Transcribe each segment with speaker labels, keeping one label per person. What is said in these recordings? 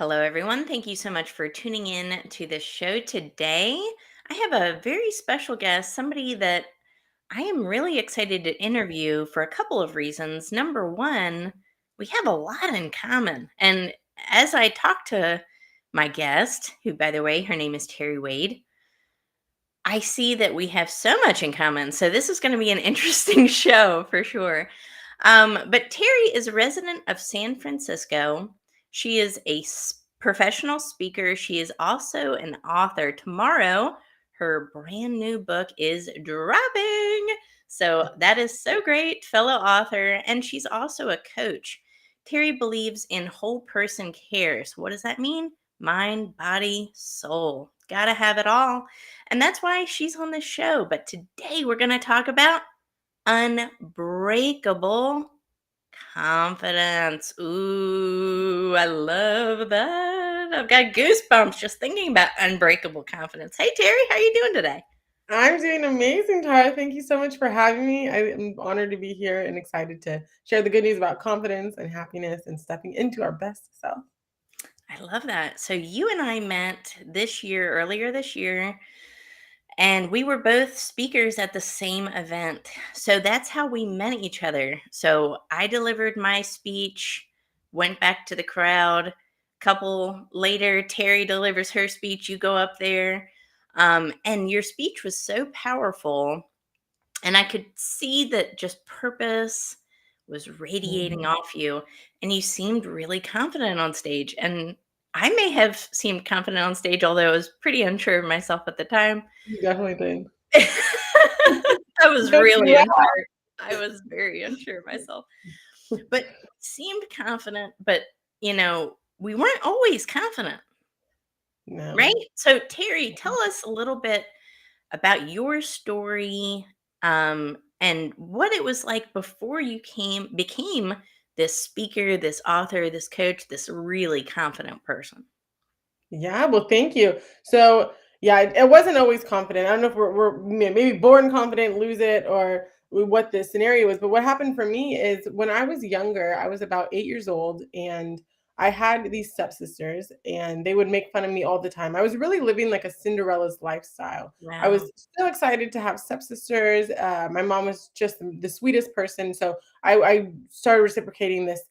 Speaker 1: Hello, everyone. Thank you so much for tuning in to this show today. I have a very special guest, somebody that I am really excited to interview for a couple of reasons. Number one, we have a lot in common. And as I talk to my guest, who, by the way, her name is Terry Wade, I see that we have so much in common. So this is going to be an interesting show for sure. But Terry is a resident of San Francisco. She is a professional speaker. She is also an author. Tomorrow, her brand new book is dropping. So that is so great, fellow author. And she's also a coach. Terry believes in whole person care. So, what does that mean? Mind, body, soul. Gotta have it all. And that's why she's on this show. But today we're going to talk about unbreakable confidence. Ooh, I love that. I've got goosebumps just thinking about unbreakable confidence. Hey, Terry, how you doing today?
Speaker 2: I'm doing amazing, Tara. Thank you so much for having me. I am honored to be here and excited to share the good news about confidence and happiness and stepping into our best self.
Speaker 1: I love that. So you and I met earlier this year, and we were both speakers at the same event. So that's how we met each other. So I delivered my speech, went back to the crowd. Couple later, Terry delivers her speech. You go up there. And your speech was so powerful. And I could see that just purpose was radiating
Speaker 2: Mhm.
Speaker 1: off you. And you seemed really confident on stage. And I may have seemed confident on stage, although I was pretty unsure of myself at the time.
Speaker 2: You definitely did.
Speaker 1: I was
Speaker 2: Don't
Speaker 1: really
Speaker 2: you
Speaker 1: unsure. I was very unsure of myself, but seemed confident. But we weren't always confident, right?
Speaker 2: No.
Speaker 1: So, Terry, tell us a little bit about your story, and what it was like before you became this speaker, this author, this coach, this really confident person.
Speaker 2: Yeah, well, thank you. So, yeah, it wasn't always confident. I don't know if we're maybe born confident, lose it, or what the scenario is. But what happened for me is when I was younger, I was about 8 years old, and I had these stepsisters, and they would make fun of me all the time. I was really living like a Cinderella's lifestyle. I
Speaker 1: Wow.
Speaker 2: was so excited to have stepsisters. My mom was just the sweetest person, so I started reciprocating this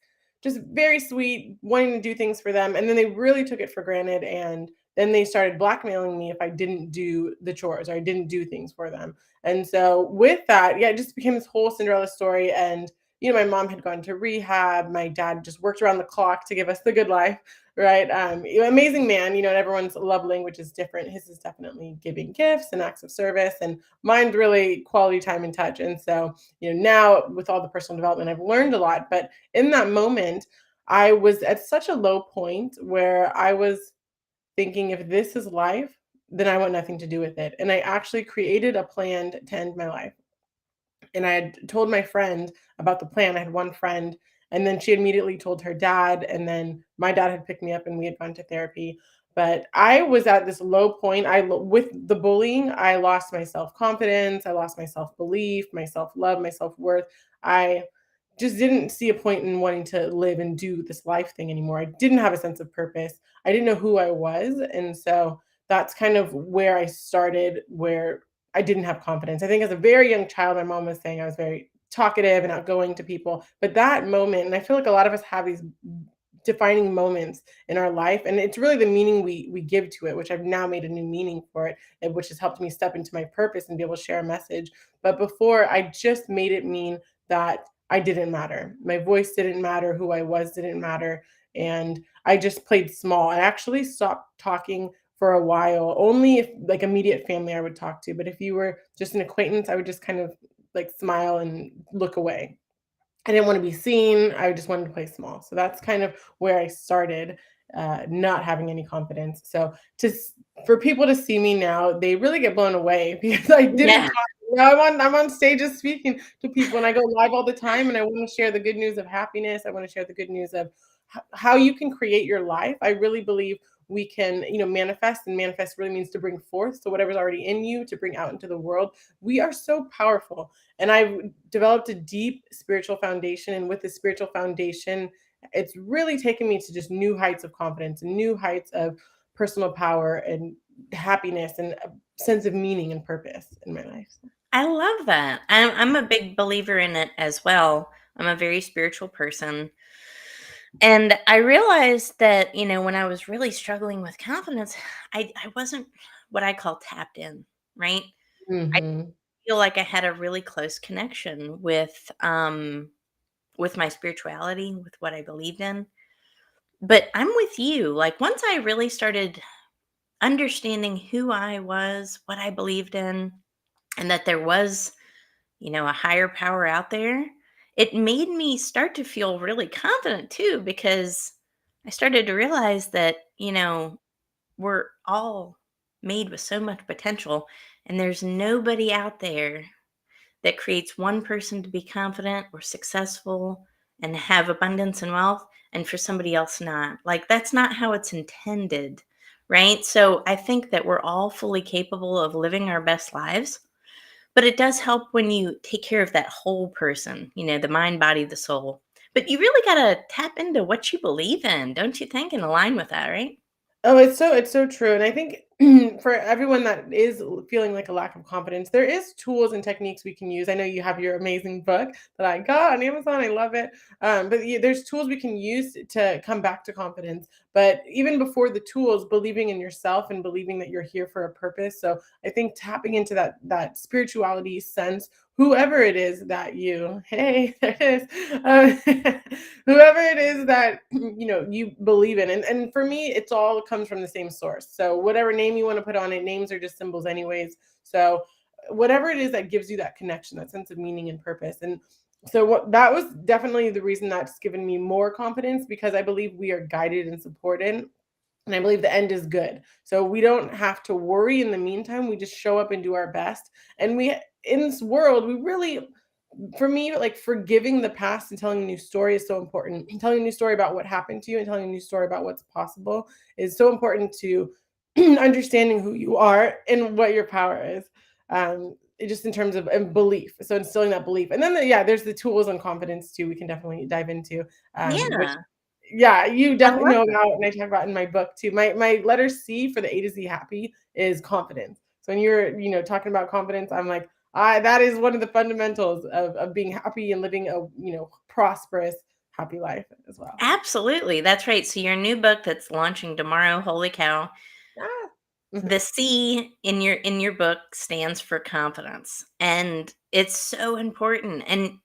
Speaker 2: just very sweet, wanting to do things for them. And then they really took it for granted. And then they started blackmailing me if I didn't do the chores or I didn't do things for them. And so with that, yeah, it just became this whole Cinderella story. And my mom had gone to rehab. My dad just worked around the clock to give us the good life, right? Amazing man, and everyone's love language is different. His is definitely giving gifts and acts of service, and mine's really quality time and touch. And so, now with all the personal development, I've learned a lot. But in that moment, I was at such a low point where I was thinking, if this is life, then I want nothing to do with it. And I actually created a plan to end my life. And I had told my friend about the plan. I had one friend, and then she immediately told her dad. And then my dad had picked me up and we had gone to therapy. But I was at this low point. With the bullying, I lost my self confidence. I lost my self belief, my self love, my self worth. I just didn't see a point in wanting to live and do this life thing anymore. I didn't have a sense of purpose. I didn't know who I was. And so that's kind of where I started, where I didn't have confidence. I think as a very young child, my mom was saying I was very talkative and outgoing to people. But that moment, and I feel like a lot of us have these defining moments in our life, and it's really the meaning we give to it, which I've now made a new meaning for it, and which has helped me step into my purpose and be able to share a message. But before, I just made it mean that I didn't matter. My voice didn't matter. Who I was didn't matter. And I just played small. I actually stopped talking for a while, only if like immediate family I would talk to. But if you were just an acquaintance, I would just kind of like smile and look away. I didn't want to be seen. I just wanted to play small. So that's kind of where I started, not having any confidence. So for people to see me now, they really get blown away because I didn't
Speaker 1: Yeah.
Speaker 2: talk. I'm on stages speaking to people, and I go live all the time, and I want to share the good news of happiness. I want to share the good news of how you can create your life. I really believe we can, manifest, and manifest really means to bring forth. So whatever's already in you to bring out into the world. We are so powerful. And I've developed a deep spiritual foundation. And with the spiritual foundation, it's really taken me to just new heights of confidence and new heights of personal power and happiness and a sense of meaning and purpose in my life.
Speaker 1: I love that. I'm a big believer in it as well. I'm a very spiritual person. And I realized that, when I was really struggling with confidence, I wasn't what I call tapped in, right? I
Speaker 2: Mhm.
Speaker 1: feel like I had a really close connection with my spirituality, with what I believed in. But I'm with you. Like once I really started understanding who I was, what I believed in, and that there was, a higher power out there, it made me start to feel really confident too, because I started to realize that, we're all made with so much potential, and there's nobody out there that creates one person to be confident or successful and have abundance and wealth, and for somebody else not. Like, that's not how it's intended, right? So I think that we're all fully capable of living our best lives, but it does help when you take care of that whole person, the mind, body, the soul. But you really got to tap into what you believe in, don't you think, and align with that, right?
Speaker 2: Oh, it's so true, and I think for everyone that is feeling like a lack of confidence, there is tools and techniques we can use. I know you have your amazing book that I got on Amazon. I love it. But there's tools we can use to come back to confidence. But even before the tools, believing in yourself and believing that you're here for a purpose. So I think tapping into that spirituality sense, whoever it is that you, hey, there it is, whoever it is that you believe in, and for me, it's all comes from the same source. So whatever name you want to put on it, names are just symbols, anyways. So whatever it is that gives you that connection, that sense of meaning and purpose, and so what that was definitely the reason that's given me more confidence because I believe we are guided and supported and I believe the end is good. So we don't have to worry in the meantime. We just show up and do our best. And we in this world, we really for me, like forgiving the past and telling a new story is so important. And telling a new story about what happened to you and telling a new story about what's possible is so important to understanding who you are and what your power is. Just in terms of belief. So instilling that belief. And then yeah, there's the tools on confidence too. We can definitely dive into which
Speaker 1: Yeah,
Speaker 2: yeah, you
Speaker 1: I
Speaker 2: definitely
Speaker 1: love
Speaker 2: know
Speaker 1: that.
Speaker 2: about, and I talk about in my book too. My letter C for the A to Z happy is confidence. So when you're, talking about confidence, I'm like, that is one of the fundamentals of being happy and living a, prosperous, happy life as well.
Speaker 1: Absolutely, that's right. So your new book that's launching tomorrow, holy cow.
Speaker 2: Ah.
Speaker 1: The C in your book stands for confidence, and it's so important. And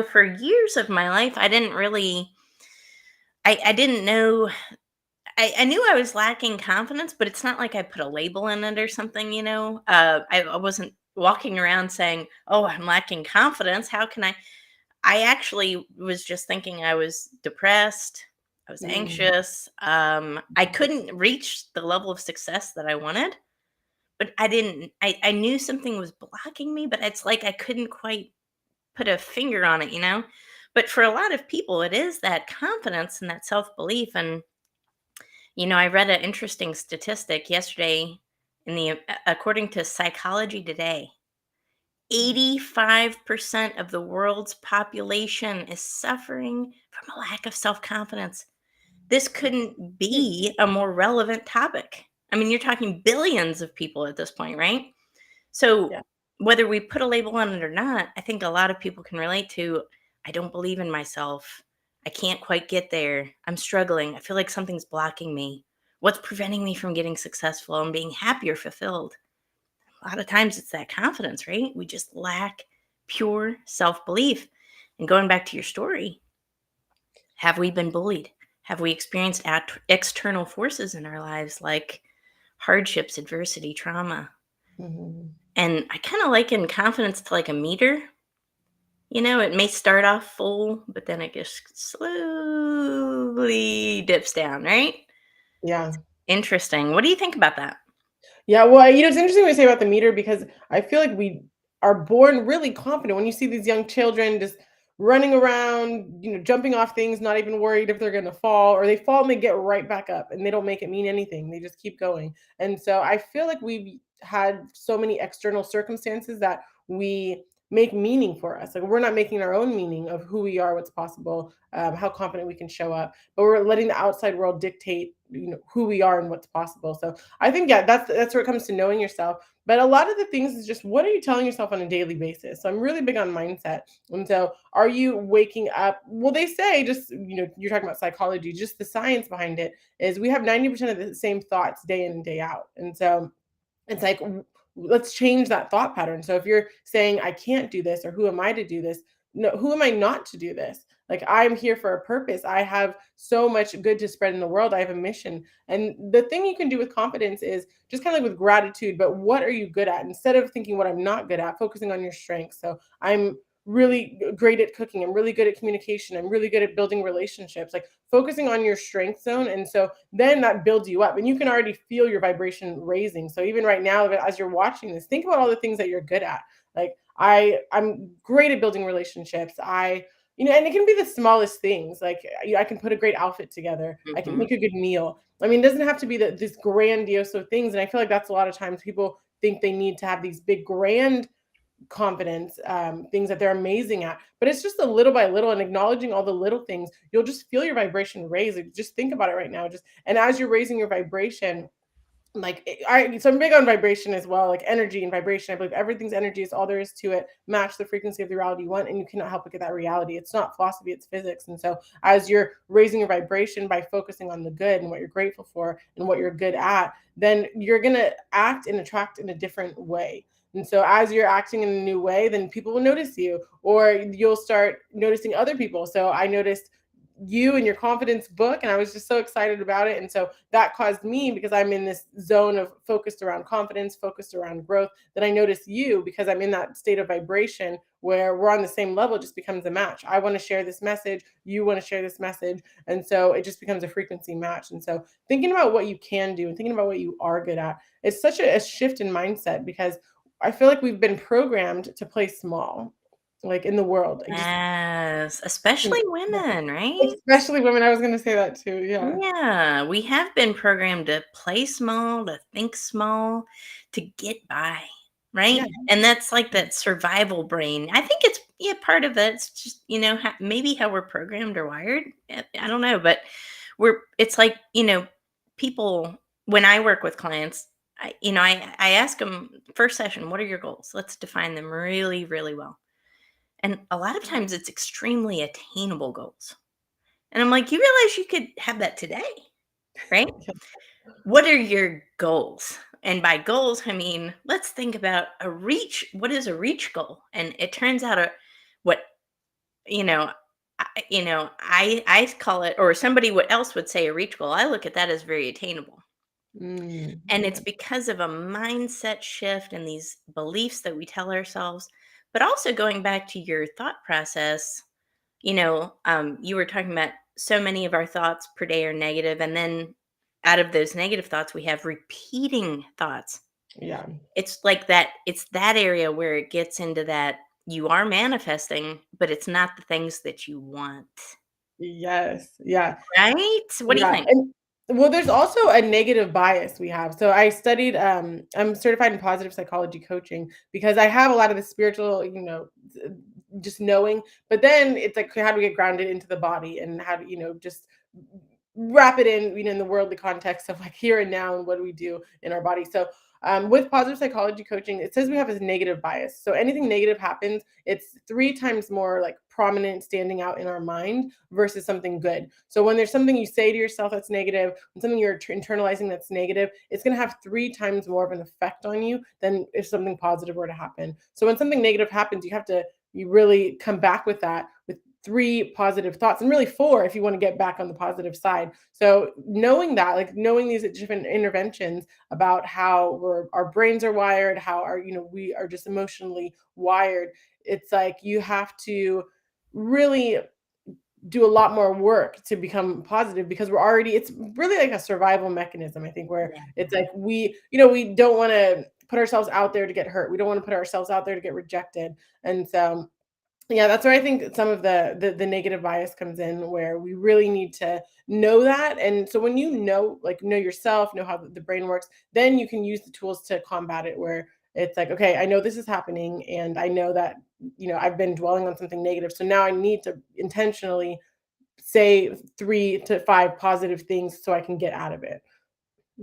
Speaker 1: for years of my life, I didn't know. I knew I was lacking confidence, but it's not like I put a label in it or something. I wasn't walking around saying, "Oh, I'm lacking confidence. How can I?" I actually was just thinking I was depressed. I was
Speaker 2: Mm,
Speaker 1: anxious. I couldn't reach the level of success that I wanted, but I knew something was blocking me, but it's like I couldn't quite put a finger on it, you know? But for a lot of people, it is that confidence and that self-belief. And, I read an interesting statistic yesterday according to Psychology Today, 85% of the world's population is suffering from a lack of self-confidence. This couldn't
Speaker 2: mm,
Speaker 1: be a more relevant topic. I mean, you're talking billions of people at this point, right? So,
Speaker 2: yeah.
Speaker 1: whether we put a label on it or not, I think a lot of people can relate to, I don't believe in myself. I can't quite get there. I'm struggling. I feel like something's blocking me. What's preventing me from getting successful and being happy or fulfilled? A lot of times it's that confidence, right? We just lack pure self belief. And going back to your story, have we been bullied? Have we experienced external forces in our lives like hardships, adversity, trauma?
Speaker 2: Mhm.
Speaker 1: And I kind of liken confidence to like a meter. It may start off full, but then it just slowly dips down, right?
Speaker 2: Yeah.
Speaker 1: Interesting. What do you think about that?
Speaker 2: Yeah, well, it's interesting what you say about the meter because I feel like we are born really confident when you see these young children just running around, jumping off things, not even worried if they're going to fall, or they fall and they get right back up and they don't make it mean anything. They just keep going. And so I feel like we've had so many external circumstances that we make meaning for us. Like we're not making our own meaning of who we are, what's possible, how confident we can show up, but we're letting the outside world dictate, who we are and what's possible. So I think, yeah, that's where it comes to knowing yourself. But a lot of the things is just what are you telling yourself on a daily basis? So I'm really big on mindset. And so are you waking up? Well, they say, just, you're talking about psychology, just the science behind it is we have 90% of the same thoughts day in and day out. And so it's like, let's change that thought pattern. So if you're saying, I can't do this, or who am I to do this? No, who am I not to do this? Like, I'm here for a purpose. I have so much good to spread in the world. I have a mission. And the thing you can do with confidence is just kind of like with gratitude, but what are you good at? Instead of thinking what I'm not good at, focusing on your strengths. So I'm really great at cooking. I'm really good at communication. I'm really good at building relationships. Like focusing on your strength zone. And so then that builds you up and you can already feel your vibration raising. So even right now, as you're watching this, think about all the things that you're good at. Like I'm great at building relationships. And it can be the smallest things. Like I can put a great outfit together. I can
Speaker 1: Mhm.
Speaker 2: make a good meal. I mean, it doesn't have to be this grandiose of things. And I feel like that's a lot of times people think they need to have these big grand confidence, things that they're amazing at. But it's just a little by little and acknowledging all the little things. You'll just feel your vibration raise. Like, just think about it right now. And as you're raising your vibration, so I'm big on vibration as well, like energy and vibration. I believe everything's energy is all there is to it. Match the frequency of the reality you want, and you cannot help but get that reality. It's not philosophy, it's physics. And so as you're raising your vibration by focusing on the good and what you're grateful for and what you're good at, then you're gonna act and attract in a different way. And so as you're acting in a new way, then people will notice you, or you'll start noticing other people. So I noticed you and your confidence book, and I was just so excited about it. And so that caused me, because I'm in this zone of focused around confidence, focused around growth, that I notice you, because I'm in that state of vibration where we're on the same level. It just becomes a match. I want to share this message, you want to share this message, and so it just becomes a frequency match. And so thinking about what you can do and thinking about what you are good at, it's such a shift in mindset, because I feel like we've been programmed to play small, like in the world. Just
Speaker 1: Yes, especially
Speaker 2: yeah.
Speaker 1: women, right?
Speaker 2: Especially women, I was gonna say that too, yeah.
Speaker 1: Yeah, we have been programmed to play small, to think small, to get by,
Speaker 2: Yeah.
Speaker 1: right? And that's like that survival brain. I think it's, yeah, part of it's just, maybe how we're programmed or wired. I don't know, but it's like, people, when I work with clients, I ask them first session, what are your goals? Let's define them really, really well. And a lot of times it's extremely attainable goals. And I'm like, you realize you could have that today, right? What are your goals? And by goals, I mean, let's think about a reach. What is a reach goal? And it turns out what, you know, I call it, or somebody what else would say a reach goal. I look at that as very attainable. And it's
Speaker 2: Yeah.
Speaker 1: because of a mindset shift and these beliefs that we tell ourselves, but also going back to your thought process. You were talking about so many of our thoughts per day are negative, and then out of those negative thoughts, we have repeating thoughts.
Speaker 2: Yeah.
Speaker 1: It's like that, it's that area where it gets into that you are manifesting, but it's not the things that you want.
Speaker 2: Yes. Yeah.
Speaker 1: Right? What do you
Speaker 2: Yeah.
Speaker 1: think?
Speaker 2: And well, there's also a negative bias we have. So I studied, I'm certified in positive psychology coaching, because I have a lot of the spiritual, just knowing, but then it's like, how do we get grounded into the body, and how do, just wrap it in, in the worldly context of like here and now, and what do we do in our body. So with positive psychology coaching, it says we have a negative bias. So anything negative happens, it's 3 times more like prominent, standing out in our mind versus something good. So when there's something you say to yourself that's negative, and something you're internalizing that's negative, it's going to have 3 times more of an effect on you than if something positive were to happen. So when something negative happens, you really come back with that with 3 positive thoughts, and really 4 if you want to get back on the positive side. So knowing that, like knowing these different interventions about how our brains are wired, how we are just emotionally wired, it's like you have to really do a lot more work to become positive, because it's really like a survival mechanism, I think, where
Speaker 1: Yeah.
Speaker 2: it's like we don't want to put ourselves out there to get hurt. We don't want to put ourselves out there to get rejected. And so yeah, that's where I think some of the negative bias comes in, where we really need to know that. And so when like know yourself, know how the brain works, then you can use the tools to combat it. Where It's like, okay, I know this is happening, and I know that, I've been dwelling on something negative. So now I need to intentionally say 3 to 5 positive things so I can get out of it.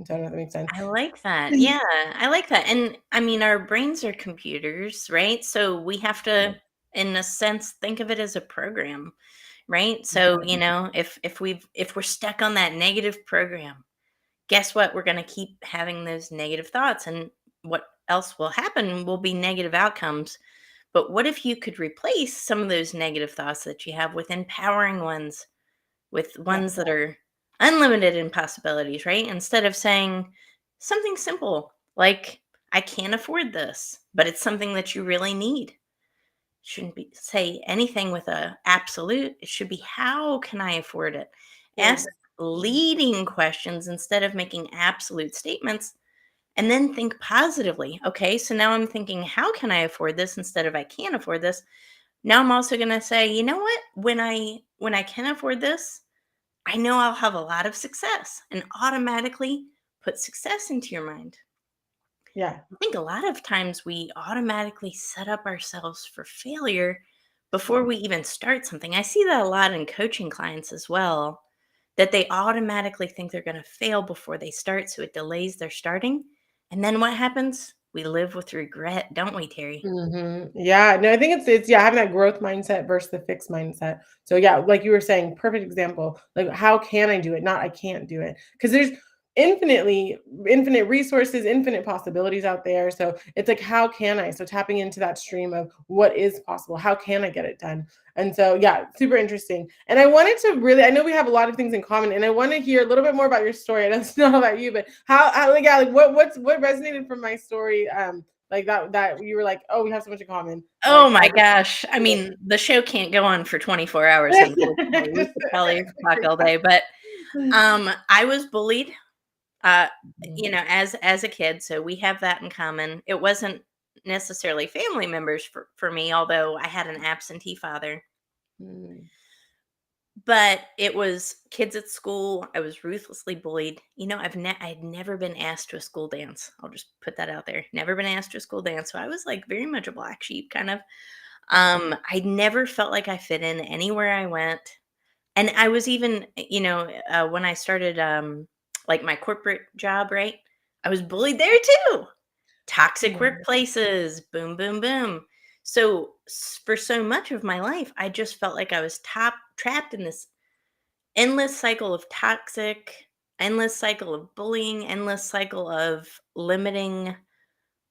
Speaker 2: So I don't know if that makes sense.
Speaker 1: I like that. Yeah, I like that. And I mean, our brains are computers, right? So we have
Speaker 2: Yeah.
Speaker 1: to, in a sense, think of it as a program, right? So,
Speaker 2: Mhm.
Speaker 1: if we're stuck on that negative program, guess what? We're going to keep having those negative thoughts, and what else will happen will be negative outcomes. But what if you could replace some of those negative thoughts that you have with empowering ones, with
Speaker 2: Yeah.
Speaker 1: ones that are unlimited in possibilities, right? Instead of saying something simple like, I can't afford this, but it's something that you really need. Shouldn't be say anything with a absolute. It should be, how can I afford it? Ask
Speaker 2: Exactly.
Speaker 1: leading questions instead of making absolute statements, and then think positively. Okay, so now I'm thinking, how can I afford this instead of I can't afford this? Now I'm also going to say, you know what? When I can afford this, I know I'll have a lot of success, and automatically put success into your mind.
Speaker 2: Yeah.
Speaker 1: I think a lot of times we automatically set up ourselves for failure before
Speaker 2: Yeah.
Speaker 1: we even start something. I see that a lot in coaching clients as well, that they automatically think they're going to fail before they start. So it delays their starting. And then what happens? We live with regret, don't we, Terry?
Speaker 2: Yeah, no, I think it's yeah, having that growth mindset versus the fixed mindset. So yeah, like you were saying, perfect example. Like, how can I do it? Not I can't do it. Because there's infinite resources, infinite possibilities out there. So it's like, how can I? So tapping into that stream of what is possible. How can I get it done? And so yeah, super interesting. And I wanted to really, I know we have a lot of things in common, and I want to hear a little bit more about your story. I don't know about you, but like, yeah, like what resonated from my story. Like that you were like, "Oh, we have so much in common."
Speaker 1: Oh
Speaker 2: Like, I
Speaker 1: my gosh. I mean, the show can't go on for 24 hours, unfortunately. We
Speaker 2: just
Speaker 1: could probably talk all day, but I was bullied, uh, as a kid, so we have that in common. It wasn't necessarily family members for me, although I had an absentee father,
Speaker 2: Mm,
Speaker 1: but it was kids at school. I was ruthlessly bullied. I'd never been asked to a school dance. I'll just put that out there. Never been asked to a school dance, so I was like very much a black sheep kind of. I never felt like I fit in anywhere I went. And I was even, when I started, like my corporate job, right? I was bullied there too. Toxic
Speaker 2: yeah.
Speaker 1: workplaces, boom, boom, boom. So for so much of my life, I just felt like I was trapped in this endless cycle of toxic, endless cycle of bullying, endless cycle of limiting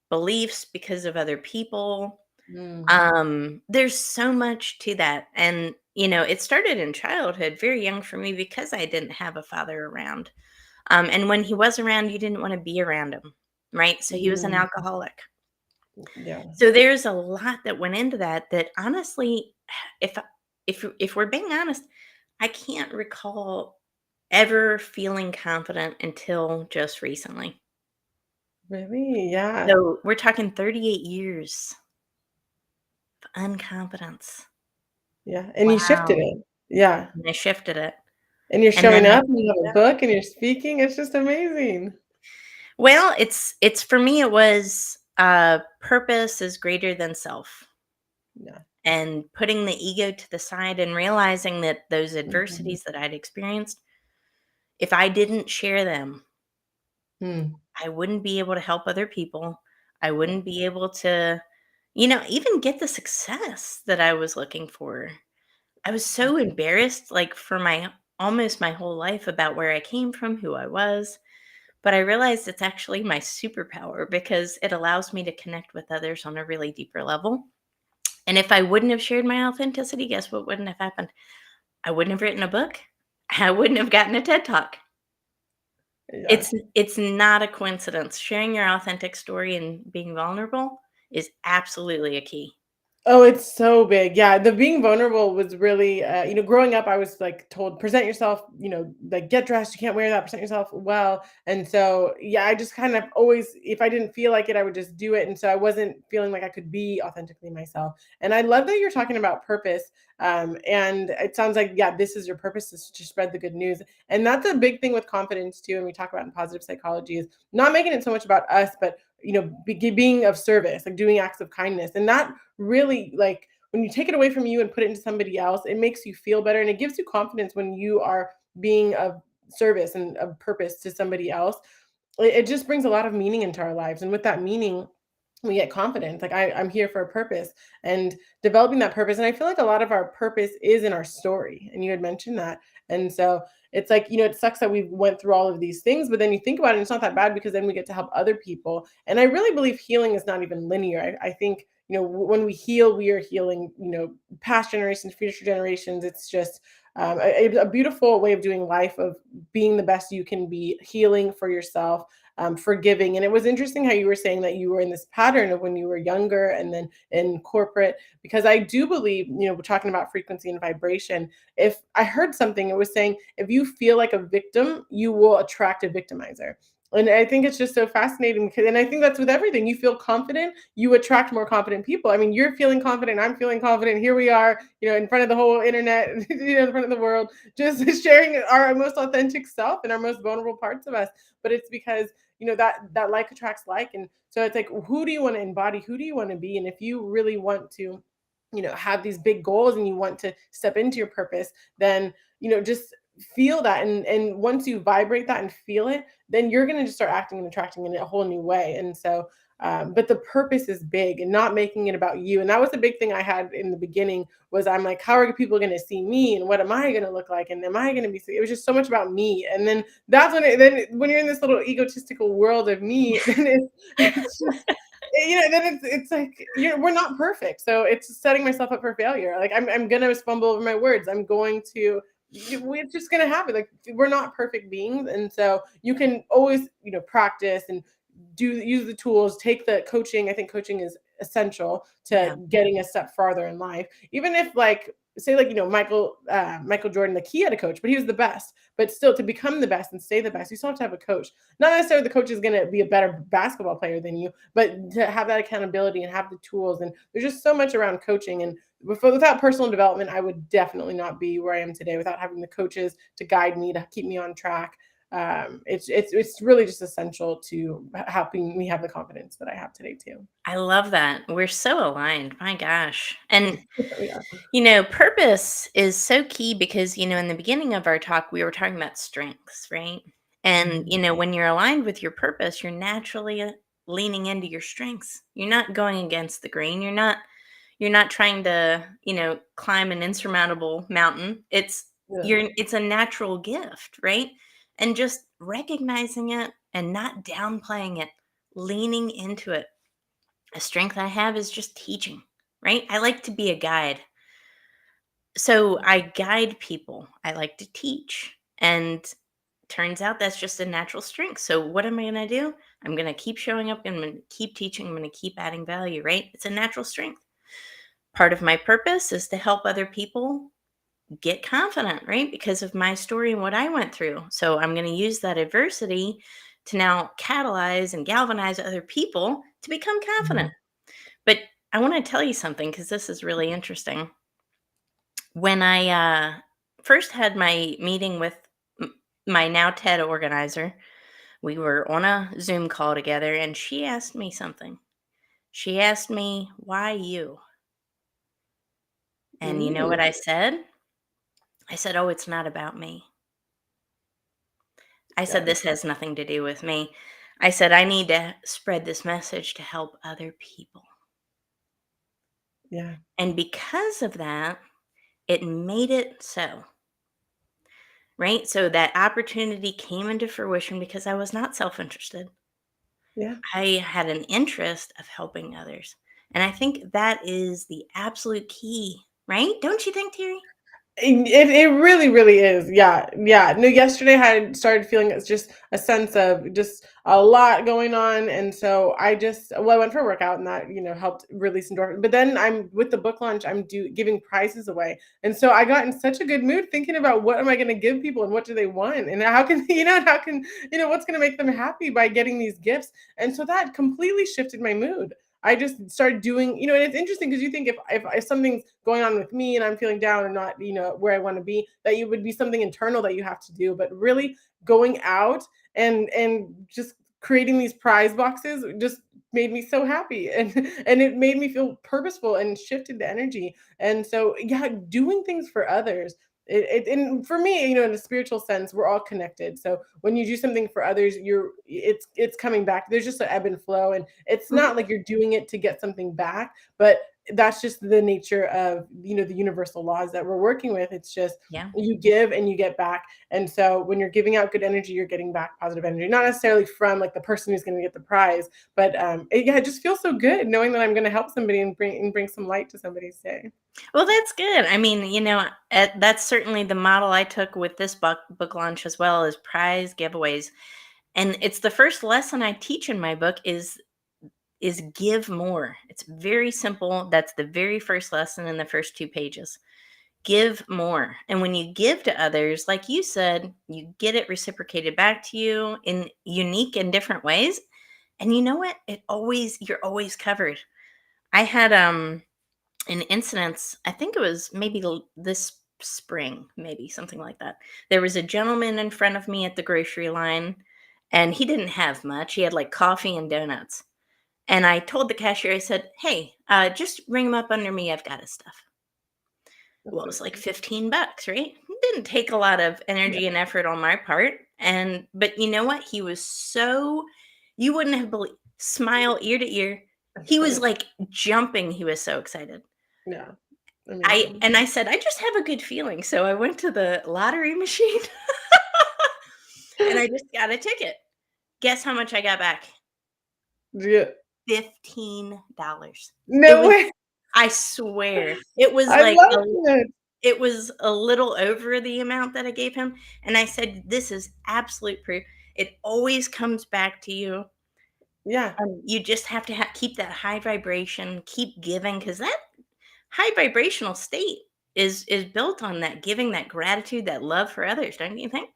Speaker 1: beliefs because of other people.
Speaker 2: Mm,
Speaker 1: There's so much to that. And, it started in childhood, very young for me, because I didn't have a father around. And when he was around, you didn't want to be around him, right? So he was an
Speaker 2: mm,
Speaker 1: alcoholic.
Speaker 2: yeah.
Speaker 1: So there's a lot that went into that honestly, if if we're being honest, I can't recall ever feeling confident until just recently.
Speaker 2: Really? Yeah.
Speaker 1: So we're talking 38 years of unconfidence.
Speaker 2: Yeah. And you shifted
Speaker 1: Wow.
Speaker 2: it. Yeah.
Speaker 1: And I shifted it.
Speaker 2: And you're
Speaker 1: And
Speaker 2: showing
Speaker 1: then I
Speaker 2: up, and you
Speaker 1: figured
Speaker 2: have
Speaker 1: it
Speaker 2: a
Speaker 1: out.
Speaker 2: book, and you're speaking. It's just amazing.
Speaker 1: Well, it's for me, it was, purpose is greater than self,
Speaker 2: Yeah.
Speaker 1: and putting the ego to the side and realizing that those
Speaker 2: Mhm.
Speaker 1: adversities that I'd experienced, if I didn't share them,
Speaker 2: Mm,
Speaker 1: I wouldn't be able to help other people. I
Speaker 2: yeah.
Speaker 1: wouldn't be able to, even get the success that I was looking for. I was so embarrassed, like, for my almost my whole life, about where I came from, who I was. But I realized it's actually my superpower because it allows me to connect with others on a really deeper level. And if I wouldn't have shared my authenticity, guess what wouldn't have happened? I wouldn't have written a book. I wouldn't have gotten a TED Talk.
Speaker 2: Yeah.
Speaker 1: It's not a coincidence. Sharing your authentic story and being vulnerable is absolutely a key.
Speaker 2: Oh, it's so big. Yeah, the being vulnerable was really, growing up, I was like told, present yourself, like get dressed, you can't wear that, present yourself well. And so, yeah, I just kind of always, if I didn't feel like it, I would just do it. And so I wasn't feeling like I could be authentically myself. And I love that you're talking about purpose. And it sounds like, yeah, this is your purpose, is to spread the good news. And that's a big thing with confidence too. And we talk about in positive psychology, is not making it so much about us, but being of service, like doing acts of kindness. And that really, like, when you take it away from you and put it into somebody else, it makes you feel better and it gives you confidence when you are being of service and of purpose to somebody else. It just brings a lot of meaning into our lives. And with that meaning, we get confidence. Like I'm here for a purpose and developing that purpose. And I feel like a lot of our purpose is in our story. And you had mentioned that. And so it's like, it sucks that we went through all of these things, but then you think about it, and it's not that bad because then we get to help other people. And I really believe healing is not even linear. I think, when we heal, we are healing, past generations, future generations. It's just a beautiful way of doing life, of being the best you can be, healing for yourself, forgiving. And it was interesting how you were saying that you were in this pattern of when you were younger and then in corporate, because I do believe, we're talking about frequency and vibration. If I heard something, it was saying, if you feel like a victim, you will attract a victimizer. And I think it's just so fascinating because, and I think that's with everything. You feel confident, you attract more confident people. I mean, you're feeling confident, I'm feeling confident. Here we are, in front of the whole internet, in front of the world, just sharing our most authentic self and our most vulnerable parts of us. But it's because that like attracts like. And so it's like, who do you want to embody, who do you want to be? And if you really want to have these big goals and you want to step into your purpose, then just feel that. And once you vibrate that and feel it, then you're going to just start acting and attracting in a whole new way. And so but the purpose is big, and not making it about you. And that was the big thing I had in the beginning, was I'm like, how are people going to see me, and what am I going to look like, and am I going to be, it was just so much about me. And then that's then when you're in this little egotistical world of me, then it's just, then it's like, we're not perfect. So it's setting myself up for failure. Like I'm going to fumble over my words. I'm going to, we're just going to happen. Like, we're not perfect beings. And so you can always, practice and use the tools, take the coaching. I think coaching is essential to
Speaker 1: Yeah.
Speaker 2: getting a step farther in life. Even if, like, say, like, Michael Jordan, like, he had a coach, but he was the best. But still, to become the best and stay the best, you still have to have a coach. Not necessarily the coach is going to be a better basketball player than you, but to have that accountability and have the tools. And there's just so much around coaching. And without personal development, I would definitely not be where I am today, without having the coaches to guide me, to keep me on track. It's really just essential to helping me have the confidence that I have today too.
Speaker 1: I love that. We're so aligned. My gosh. And,
Speaker 2: Yeah.
Speaker 1: purpose is so key because, in the beginning of our talk, we were talking about strengths, right? And,
Speaker 2: Mhm.
Speaker 1: when you're aligned with your purpose, you're naturally leaning into your strengths. You're not going against the grain. You're not trying to, climb an insurmountable mountain.
Speaker 2: Yeah.
Speaker 1: It's a natural gift, right? And just recognizing it and not downplaying it, leaning into it. A strength I have is just teaching, right? I like to be a guide. So I guide people. I like to teach. And turns out that's just a natural strength. So what am I going to do? I'm going to keep showing up. I'm going to keep teaching. I'm going to keep adding value, right? It's a natural strength. Part of my purpose is to help other people get confident, right? Because of my story and what I went through. So I'm going to use that adversity to now catalyze and galvanize other people to become
Speaker 2: Mhm.
Speaker 1: confident. But I want to tell you something because this is really interesting. When I first had my meeting with my now TED organizer, we were on a Zoom call together and she asked me something. She asked me, "Why you?" And you know what
Speaker 2: Mm,
Speaker 1: I said? I said, "Oh, it's not about me." I said,
Speaker 2: yeah.
Speaker 1: "This has nothing to do with me." I said, "I need to spread this message to help other people."
Speaker 2: Yeah.
Speaker 1: And because of that, it made it so, right? So that opportunity came into fruition because I was not self interested.
Speaker 2: Yeah.
Speaker 1: I had an interest of helping others. And I think that is the absolute key, right? Don't you think, Terry?
Speaker 2: It really, really is. Yeah, yeah. No, yesterday I had started feeling it's just a sense of just a lot going on. And so I went for a workout, and that, helped release endorphin. But then I'm with the book launch, giving prizes away. And so I got in such a good mood thinking about what am I going to give people and what do they want? And how can, what's going to make them happy by getting these gifts? And so that completely shifted my mood. I just started doing, and it's interesting because you think if something's going on with me and I'm feeling down or not, where I want to be, that you would be something internal that you have to do. But really going out and just creating these prize boxes just made me so happy, and it made me feel purposeful and shifted the energy. And so, yeah, doing things for others. And for me, in a spiritual sense, we're all connected. So when you do something for others, it's coming back. There's just an ebb and flow, and it's
Speaker 1: Mhm.
Speaker 2: not like you're doing it to get something back, but that's just the nature of the universal laws that we're working with. It's just
Speaker 1: Yeah.
Speaker 2: you give and you get back. And so when you're giving out good energy, you're getting back positive energy, not necessarily from like the person who's going to get the prize, but yeah, it just feels so good knowing that I'm going to help somebody and bring some light to somebody's day.
Speaker 1: Well, that's good. I mean, that's certainly the model I took with this book launch as well as prize giveaways. And it's the first lesson I teach in my book is give more. It's very simple. That's the very first lesson in the first 2 pages. Give more. And when you give to others, like you said, you get it reciprocated back to you in unique and different ways. And you know what? You're always covered. I had an incident, I think it was maybe this spring, maybe something like that. There was a gentleman in front of me at the grocery line, and he didn't have much. He had like coffee and donuts. And I told the cashier, I said, "Hey, just ring him up under me. I've got his stuff."
Speaker 2: That's
Speaker 1: Well, it
Speaker 2: so
Speaker 1: was like
Speaker 2: good.
Speaker 1: 15 bucks, right? It didn't take a lot of
Speaker 2: Yeah.
Speaker 1: energy and effort on my part. But you know what? He was so, you wouldn't have believed, smile ear to ear.
Speaker 2: That's
Speaker 1: He was
Speaker 2: funny.
Speaker 1: like jumping. He was so excited.
Speaker 2: Yeah.
Speaker 1: I
Speaker 2: Amazing.
Speaker 1: and I said, "I just have a good feeling." So I went to the lottery machine and I just got a ticket. Guess how much I got back?
Speaker 2: Yeah.
Speaker 1: $15. It
Speaker 2: No
Speaker 1: was,
Speaker 2: way.
Speaker 1: I swear, it was
Speaker 2: I
Speaker 1: like
Speaker 2: love it.
Speaker 1: it was a little over the amount that I gave him, and I said, "This is absolute proof. It always comes back to you.
Speaker 2: Yeah.
Speaker 1: You just have to keep that high vibration, keep giving, because that high vibrational state is built on that giving, that gratitude, that love for others, don't you think?"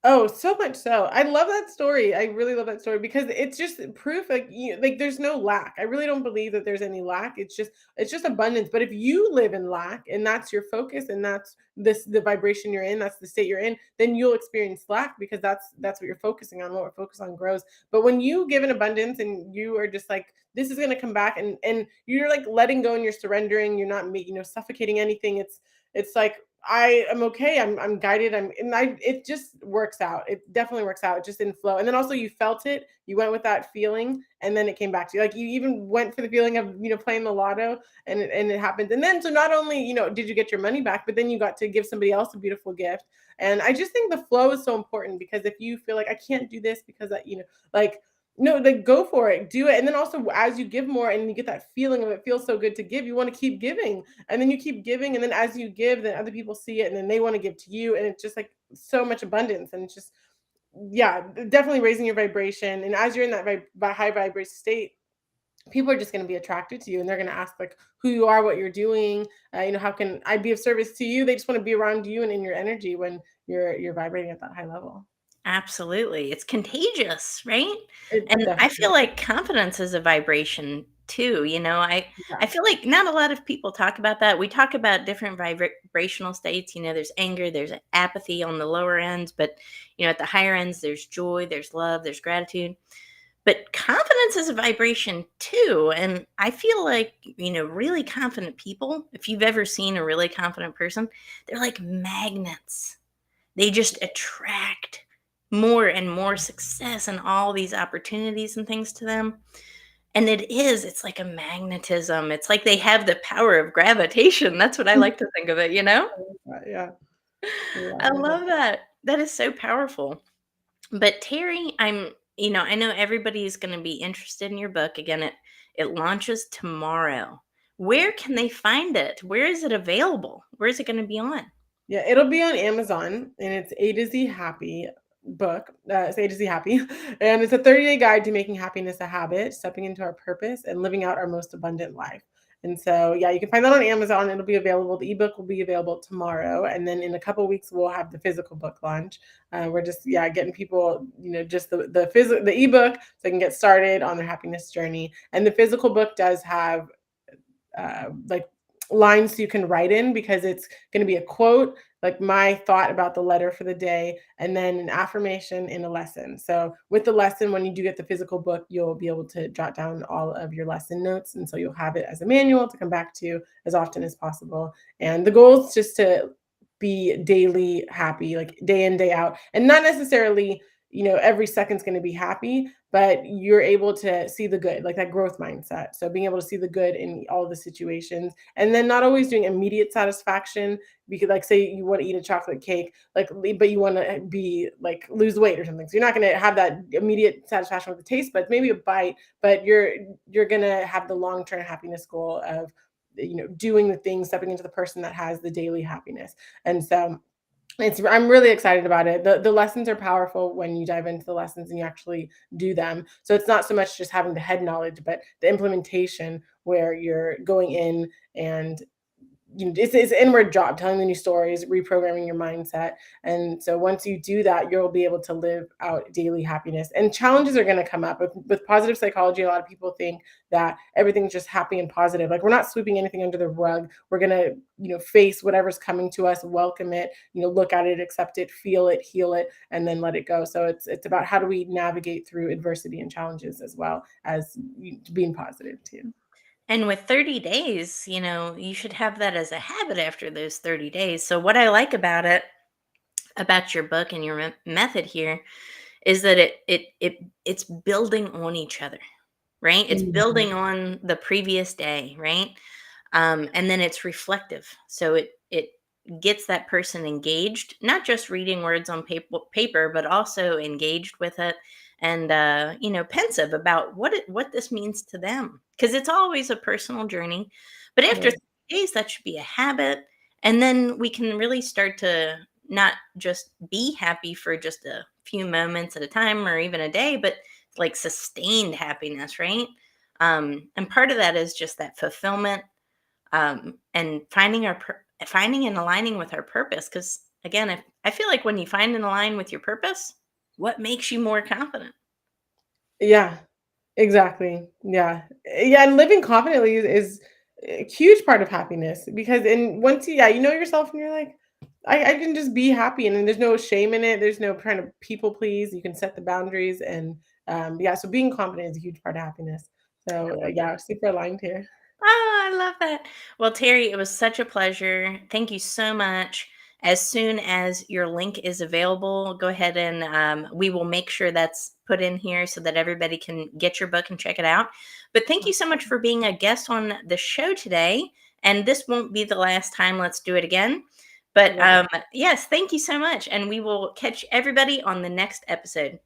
Speaker 2: Oh, so much so. I love that story. I really love that story because it's just proof like there's no lack. I really don't believe that there's any lack. It's just abundance. But if you live in lack and that's your focus and that's the vibration you're in, that's the state you're in, then you'll experience lack because that's what you're focusing on. What we're focused on grows. But when you give in abundance and you are just like this is gonna come back and you're like letting go and you're surrendering, you're not making suffocating anything. It's like I am okay. I'm guided. It just works out. It definitely works out. It just in flow. And then also you felt it. You went with that feeling and then it came back to you. Like you even went for the feeling of, playing the lotto and it happened. And then so not only, did you get your money back, but then you got to give somebody else a beautiful gift. And I just think the flow is so important because if you feel like I can't do this because like no, like go for it, do it. And then also as you give more and you get that feeling of it feels so good to give, you want to keep giving and then you keep giving and then as you give then other people see it and then they want to give to you and it's just like so much abundance and it's just yeah definitely raising your vibration and as you're in that high vibration state people are just going to be attracted to you and they're going to ask like who you are what you're doing how can I be of service to you they just want to be around you and in your energy when you're vibrating at that high level.
Speaker 1: Absolutely. It's contagious, right?
Speaker 2: It
Speaker 1: And I feel
Speaker 2: definitely
Speaker 1: like confidence is a vibration too, I
Speaker 2: yeah.
Speaker 1: feel like not a lot of people talk about that. We talk about different vibrational states, there's anger, there's apathy on the lower ends, but at the higher ends there's joy, there's love, there's gratitude. But confidence is a vibration too, and I feel like, really confident people, if you've ever seen a really confident person, they're like magnets. They just attract more and more success and all these opportunities and things to them. And it's like a magnetism. It's like they have the power of gravitation. That's what I like to think of it, you know?
Speaker 2: Yeah, yeah,
Speaker 1: I
Speaker 2: I love
Speaker 1: love that. That is so powerful. But Terry, I know everybody's going to be interested in your book. Again, it launches tomorrow. Where
Speaker 2: that.
Speaker 1: can they find it? Where is it available? Where is it going to be on?
Speaker 2: Yeah, it'll be on Amazon and it's A to Z Happy book. It's A to Z Happy. And it's a 30-day guide to making happiness a habit, stepping into our purpose, and living out our most abundant life. And so, yeah, you can find that on Amazon. It'll be available. The ebook will be available tomorrow. And then in a couple weeks, we'll have the physical book launch. We're just, yeah, getting people, just the ebook so they can get started on their happiness journey. And the physical book does have like lines you can write in, because it's going to be a quote, like my thought about the letter for the day, and then an affirmation in a lesson. So with the lesson, when you do get the physical book, you'll be able to jot down all of your lesson notes, and so you'll have it as a manual to come back to as often as possible. And the goal is just to be daily happy, like day in day out, and not necessarily, every second's going to be happy, but you're able to see the good, like that growth mindset. So being able to see the good in all the situations, and then not always doing immediate satisfaction, because like say you want to eat a chocolate cake, like, but you want to be like lose weight or something, so you're not going to have that immediate satisfaction with the taste, but maybe a bite, but you're going to have the long-term happiness goal of, doing the things, stepping into the person that has the daily happiness. And so I'm really excited about it. The lessons are powerful when you dive into the lessons and you actually do them. So it's not so much just having the head knowledge, but the implementation, where you're going in and, it's an inward job, telling the new stories, reprogramming your mindset. And so once you do that, you'll be able to live out daily happiness. And challenges are going to come up with positive psychology. A lot of people think that everything's just happy and positive. Like, we're not sweeping anything under the rug. We're going to, face whatever's coming to us, welcome it, look at it, accept it, feel it, heal it, and then let it go. So it's about how do we navigate through adversity and challenges, as well as being positive too.
Speaker 1: And with 30 days, you should have that as a habit after those 30 days. So what I like about it, about your book and your method here, is that it's building on each other, right? It's
Speaker 2: Mhm.
Speaker 1: building on the previous day, right? And then it's reflective. So it gets that person engaged, not just reading words on paper, but also engaged with it, and pensive about what this means to them, because it's always a personal journey. But after
Speaker 2: Right.
Speaker 1: 30 days, that should be a habit, and then we can really start to not just be happy for just a few moments at a time or even a day, but like sustained happiness, right? And part of that is just that fulfillment, and finding and aligning with our purpose. Because again, if I feel like when you find and align with your purpose, what makes you more confident?
Speaker 2: Yeah. Exactly. Yeah. Yeah, and living confidently is a huge part of happiness, because once you know yourself, and you're like, I can just be happy, and then there's no shame in it. There's no trying to people please. You can set the boundaries, and yeah, so being confident is a huge part of happiness. So
Speaker 1: I love that.
Speaker 2: yeah, super aligned here.
Speaker 1: Oh, I love that. Well, Terry, it was such a pleasure. Thank you so much. As soon as your link is available, go ahead and we will make sure that's put in here so that everybody can get your book and check it out. But thank you so much for being a guest on the show today. And this won't be the last time. Let's do it again.
Speaker 2: I
Speaker 1: But
Speaker 2: love it.
Speaker 1: yes, thank you so much. And we will catch everybody on the next episode.